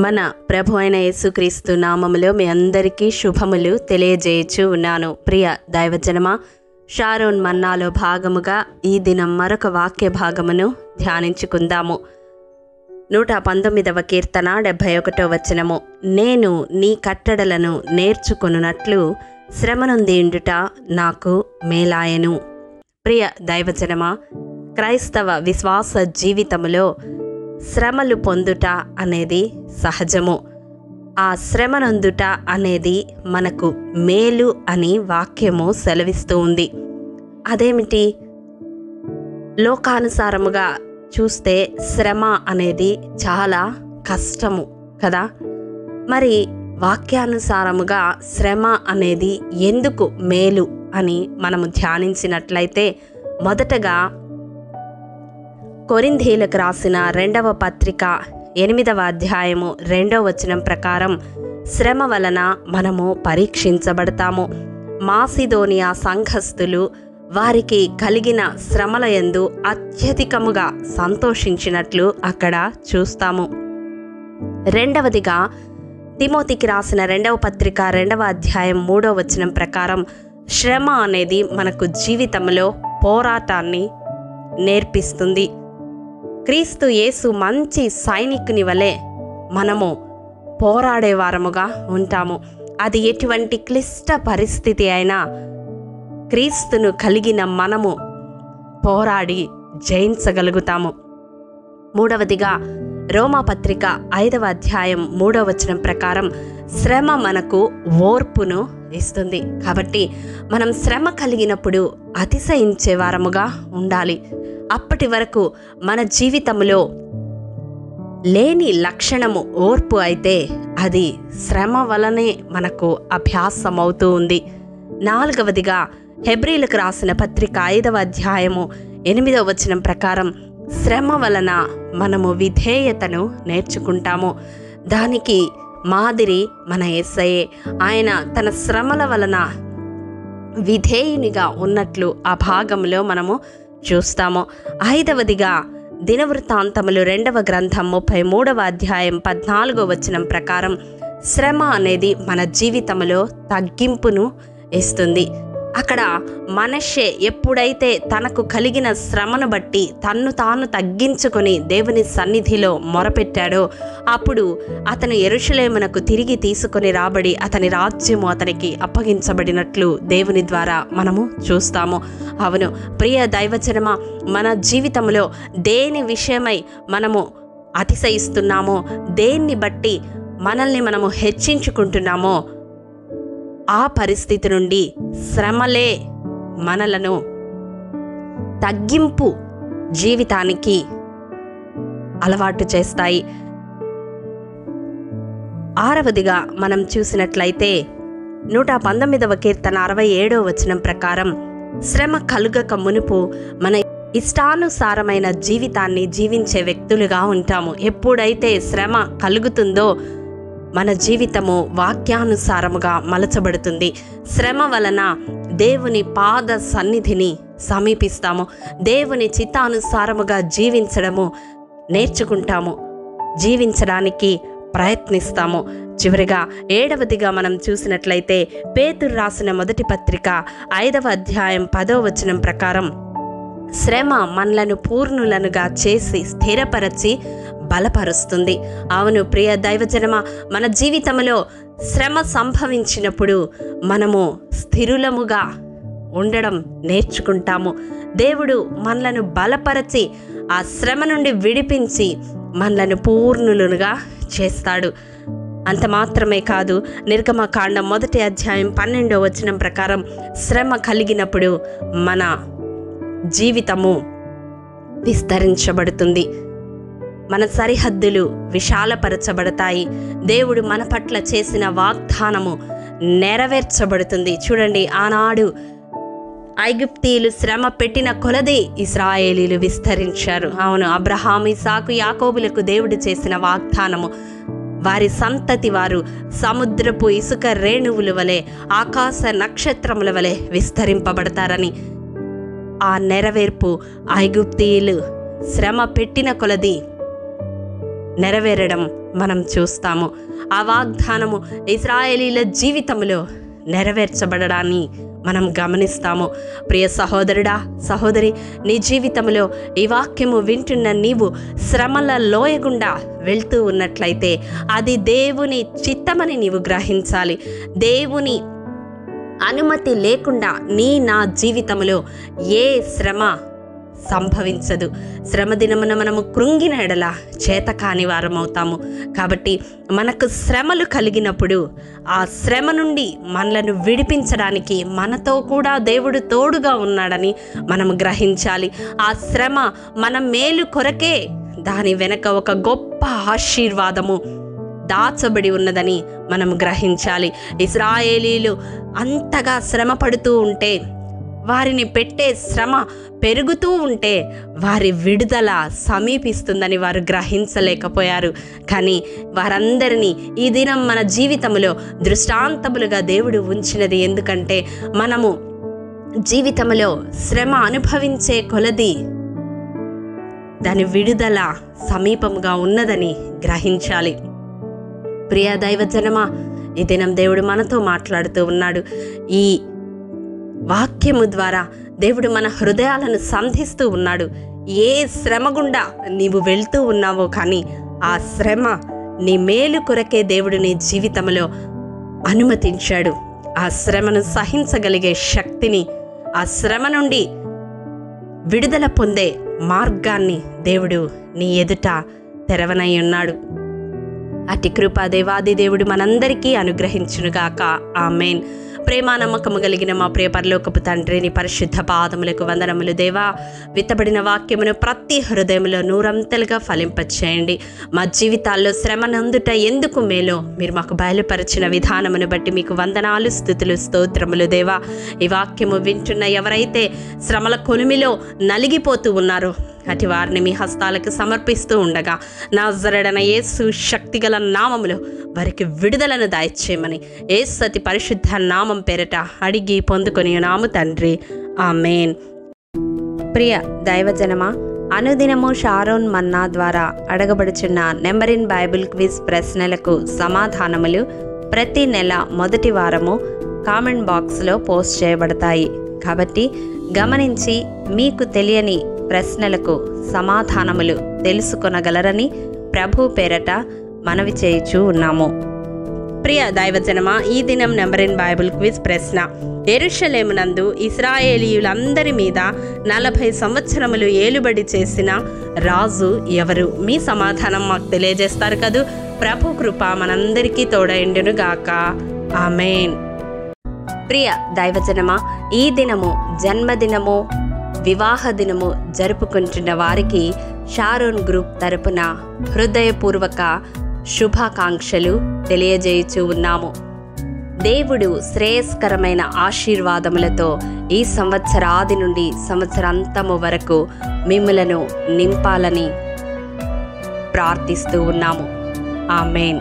మన ప్రభు అయిన యేసుక్రీస్తు నామములో మీ అందరికీ శుభములు తెలియజేయచ్చు ఉన్నాను. ప్రియ దైవజనమా, షారోన్ మన్నాలో భాగముగా ఈ దినం మరొక వాక్య భాగమును ధ్యానించుకుందాము. 119వ కీర్తన 71వ వచనము. నేను నీ కట్టడలను నేర్చుకొనున్నట్లు శ్రమనొందియుండుట నాకు మేలాయను. ప్రియ దైవజనమా, క్రైస్తవ విశ్వాస జీవితములో శ్రమలు పొందుట అనేది సహజము. ఆ శ్రమనొందుట అనేది మనకు మేలు అని వాక్యము సెలవిస్తూ ఉంది. అదేమిటి? లోకానుసారముగా చూస్తే శ్రమ అనేది చాలా కష్టము కదా. మరి వాక్యానుసారముగా శ్రమ అనేది ఎందుకు మేలు అని మనము ధ్యానించినట్లయితే, మొదటగా కొరింథీయులకు రాసిన 2వ పత్రిక 8వ అధ్యాయము 2వ వచనం ప్రకారం శ్రమ వలన మనము పరీక్షించబడతాము. మాసిదోనియా సంఘస్థులు వారికి కలిగిన శ్రమల యందు అత్యధికముగా సంతోషించినట్లు అక్కడ చూస్తాము. రెండవదిగా తిమోతికి రాసిన 2వ పత్రిక 2వ అధ్యాయం 3వ వచనం ప్రకారం శ్రమ అనేది మనకు జీవితంలో పోరాటాన్ని నేర్పిస్తుంది. క్రీస్తు యేసు మంచి సైనికుని వలె మనము పోరాడేవారముగా ఉంటాము. అది ఎటువంటి క్లిష్ట పరిస్థితి అయినా క్రీస్తును కలిగిన మనము పోరాడి జయించగలుగుతాము. మూడవదిగా రోమాపత్రిక 5వ అధ్యాయం 3వ వచనం ప్రకారం శ్రమ మనకు ఓర్పును ఇస్తుంది. కాబట్టి మనం శ్రమ కలిగినప్పుడు అతిశయించే వారముగా ఉండాలి. అప్పటి వరకు మన జీవితంలో లేని లక్షణము ఓర్పు అయితే అది శ్రమ వలనే మనకు అభ్యాసమవుతూ ఉంది. నాలుగవదిగా హెబ్రీలకు రాసిన పత్రిక 5వ అధ్యాయము 8వ వచనం ప్రకారం శ్రమ వలన మనము విధేయతను నేర్చుకుంటాము. దానికి మాదిరి మన యేసయ్యే. ఆయన తన శ్రమల వలన విధేయునిగా ఉన్నట్లు ఆ భాగంలో మనము చూస్తాము. 5వదిగా దినవృత్తాంతములు 2వ గ్రంథం 33వ అధ్యాయం 14వ వచనం ప్రకారం శ్రమ అనేది మన జీవితంలో తగ్గింపును ఇస్తుంది. అక్కడ మనషే ఎప్పుడైతే తనకు కలిగిన శ్రమను బట్టి తన్ను తాను తగ్గించుకొని దేవుని సన్నిధిలో మొరపెట్టాడో అప్పుడు అతను యెరూషలేమునకు తిరిగి తీసుకొని రాబడి అతని రాజ్యము అతనికి అప్పగించబడినట్లు దేవుని ద్వారా మనము చూస్తాము. అవును ప్రియ దైవజనమా, మన జీవితంలో దేని విషయమై మనము అతిశయిస్తున్నామో, దేన్ని బట్టి మనల్ని మనము హెచ్చించుకుంటున్నామో ఆ పరిస్థితి నుండి శ్రమలే మనలను తగ్గింపు జీవితానికి అలవాటు చేస్తాయి. 6వదిగా మనం చూసినట్లయితే 119వ కీర్తన 67వ వచనం ప్రకారం శ్రమ కలుగక మునుపు మన ఇష్టానుసారమైన జీవితాన్ని జీవించే వ్యక్తులుగా ఉంటాము. ఎప్పుడైతే శ్రమ కలుగుతుందో మన జీవితము వాక్యానుసారముగా మలచబడుతుంది. శ్రమ వలన దేవుని పాద సన్నిధిని సమీపిస్తాము. దేవుని చిత్తానుసారముగా జీవించడము నేర్చుకుంటాము, జీవించడానికి ప్రయత్నిస్తాము. చివరిగా 7వదిగా మనం చూసినట్లయితే పేతురు రాసిన మొదటి పత్రిక 5వ అధ్యాయం 10వ వచనం ప్రకారం శ్రమ మనలను పూర్ణులనుగా చేసి స్థిరపరచి బలపరుస్తుంది. అవును ప్రియ దైవజనమా, మన జీవితంలో శ్రమ సంభవించినప్పుడు మనము స్థిరులముగా ఉండడం నేర్చుకుంటాము. దేవుడు మనలను బలపరచి ఆ శ్రమ నుండి విడిపించి మనలను పూర్ణులుగా చేస్తాడు. అంత మాత్రమే కాదు, నిర్గమకాండం 1వ అధ్యాయం 12వ వచనం ప్రకారం శ్రమ కలిగినప్పుడు మన జీవితము విస్తరించబడుతుంది, మన సరిహద్దులు విశాలపరచబడతాయి. దేవుడు మన పట్ల చేసిన వాగ్దానము నెరవేర్చబడుతుంది. చూడండి, ఆనాడు ఐగుప్తీయులు శ్రమ పెట్టిన కొలది ఇశ్రాయేలీలు విస్తరించారు. అవును, అబ్రహాము, ఇసాకు, యాకోబులకు దేవుడు చేసిన వాగ్దానము వారి సంతతి వారు సముద్రపు ఇసుక రేణువుల వలె, ఆకాశ నక్షత్రముల వలె విస్తరింపబడతారని. ఆ నెరవేర్పు ఐగుప్తీయులు శ్రమ పెట్టిన కొలది నెరవేరడం మనం చూస్తాము. ఆ వాగ్దానము ఇశ్రాయేలీల జీవితంలో నెరవేర్చబడడాన్ని మనం గమనిస్తాము. ప్రియ సహోదరుడా, సహోదరి, నీ జీవితంలో ఈ వాక్యము వింటున్న నీవు శ్రమల లోయ గుండా వెళ్తూ ఉన్నట్లయితే అది దేవుని చిత్తమని నీవు గ్రహించాలి. దేవుని అనుమతి లేకుండా నా జీవితంలో ఏ శ్రమ సంభవించదు. శ్రమ దినమున మనము కృంగిన ఎడల చేత కాని వారమవుతాము. కాబట్టి మనకు శ్రమలు కలిగినప్పుడు ఆ శ్రమ నుండి మనలను విడిపించడానికి మనతో కూడా దేవుడు తోడుగా ఉన్నాడని మనం గ్రహించాలి. ఆ శ్రమ మన మేలు కొరకే, దాని వెనక ఒక గొప్ప ఆశీర్వాదము దాచబడి ఉన్నదని మనం గ్రహించాలి. ఇశ్రాయేలీలు అంతగా శ్రమ పడుతూ ఉంటే, వారిని పెట్టే శ్రమ పెరుగుతూ ఉంటే వారి విడుదల సమీపిస్తుందని వారు గ్రహించలేకపోయారు. కానీ వారందరినీ ఈ దినం మన జీవితంలో దృష్టాంతములుగా దేవుడు ఉంచినది. ఎందుకంటే మనము జీవితంలో శ్రమ అనుభవించే కొలది దాని విడుదల సమీపంగా ఉన్నదని గ్రహించాలి. ప్రియ దైవజనమా, ఈ దినం దేవుడు మనతో మాట్లాడుతూ ఉన్నాడు. ఈ వాక్యము ద్వారా దేవుడు మన హృదయాలను సంధిస్తూ ఉన్నాడు. ఏ శ్రమ గుండా నీవు వెళ్తూ ఉన్నావో కానీ ఆ శ్రమ నీ మేలు కొరకే దేవుడు నీ జీవితంలో అనుమతించాడు. ఆ శ్రమను సహించగలిగే శక్తిని, ఆ శ్రమ నుండి విడుదల పొందే మార్గాన్ని దేవుడు నీ ఎదుట తెరవనై ఉన్నాడు. అతి కృపా దేవాది దేవుడు మనందరికీ అనుగ్రహించునుగాక. ఆమేన్. ప్రేమ నమ్మకము కలిగిన మా ప్రియ పరలోకపు తండ్రి, నీ పరిశుద్ధ పాదములకు వందనములు. దేవా, విత్తబడిన వాక్యమును ప్రతి హృదయంలో నూరంతలుగా ఫలింపచేయండి. మా జీవితాల్లో శ్రమనందుట ఎందుకు మేలో మీరు మాకు బయలుపరిచిన విధానమును బట్టి మీకు వందనాలు, స్తుతులు, స్తోత్రములు. దేవా, ఈ వాక్యము వింటున్న ఎవరైతే శ్రమల కొలిమిలో నలిగిపోతూ ఉన్నారో అటు వారిని మీ హస్తాలకు సమర్పిస్తూ ఉండగా నజరేయుడైన యేసు శక్తిగల నామములో వారికి విడుదలను దయచేయమని యేసు అతి పరిశుద్ధ నామం పేరట అడిగి పొందుకొని నాము తండ్రి. ఆమేన్. ప్రియ దైవజనమా, అనుదినము షారోన్ మన్నా ద్వారా అడగబడుచున్న నెంబర్ ఇన్ బైబిల్ క్విజ్ ప్రశ్నలకు సమాధానములు ప్రతి నెల మొదటి వారము కామెంట్ బాక్స్లో పోస్ట్ చేయబడతాయి. కాబట్టి గమనించి మీకు తెలియని ప్రశ్నలకు సమాధానములు తెలుసుకొనగలరని ప్రభు పేరట మనవి చేయుచూ ఉన్నాము. ప్రియ దైవజనమా, ఈ దినం నెంబర్ ఇన్ బైబిల్ క్విజ్ ప్రశ్న: యెరూషలేమునందు ఇశ్రాయేలీయులందరి మీద 40 సంవత్సరములు ఏలుబడి చేసిన రాజు ఎవరు? మీ సమాధానం మాకు తెలియజేస్తారు కదూ. ప్రభు కృప మనందరికీ తోడైండును గాక. ఆమేన్. ప్రియ దైవజనమా, ఈ దినము జన్మదినము, వివాహ దినము జరుపుకుంటున్న వారికి షారోన్ గ్రూప్ తరపున హృదయపూర్వక శుభాకాంక్షలు తెలియజేయుచూ ఉన్నాము. దేవుడు శ్రేయస్కరమైన ఆశీర్వాదములతో ఈ సంవత్సరాది నుండి సంవత్సరాంతము వరకు మిమ్ములను నింపాలని ప్రార్థిస్తూ ఉన్నాము. ఆమేన్.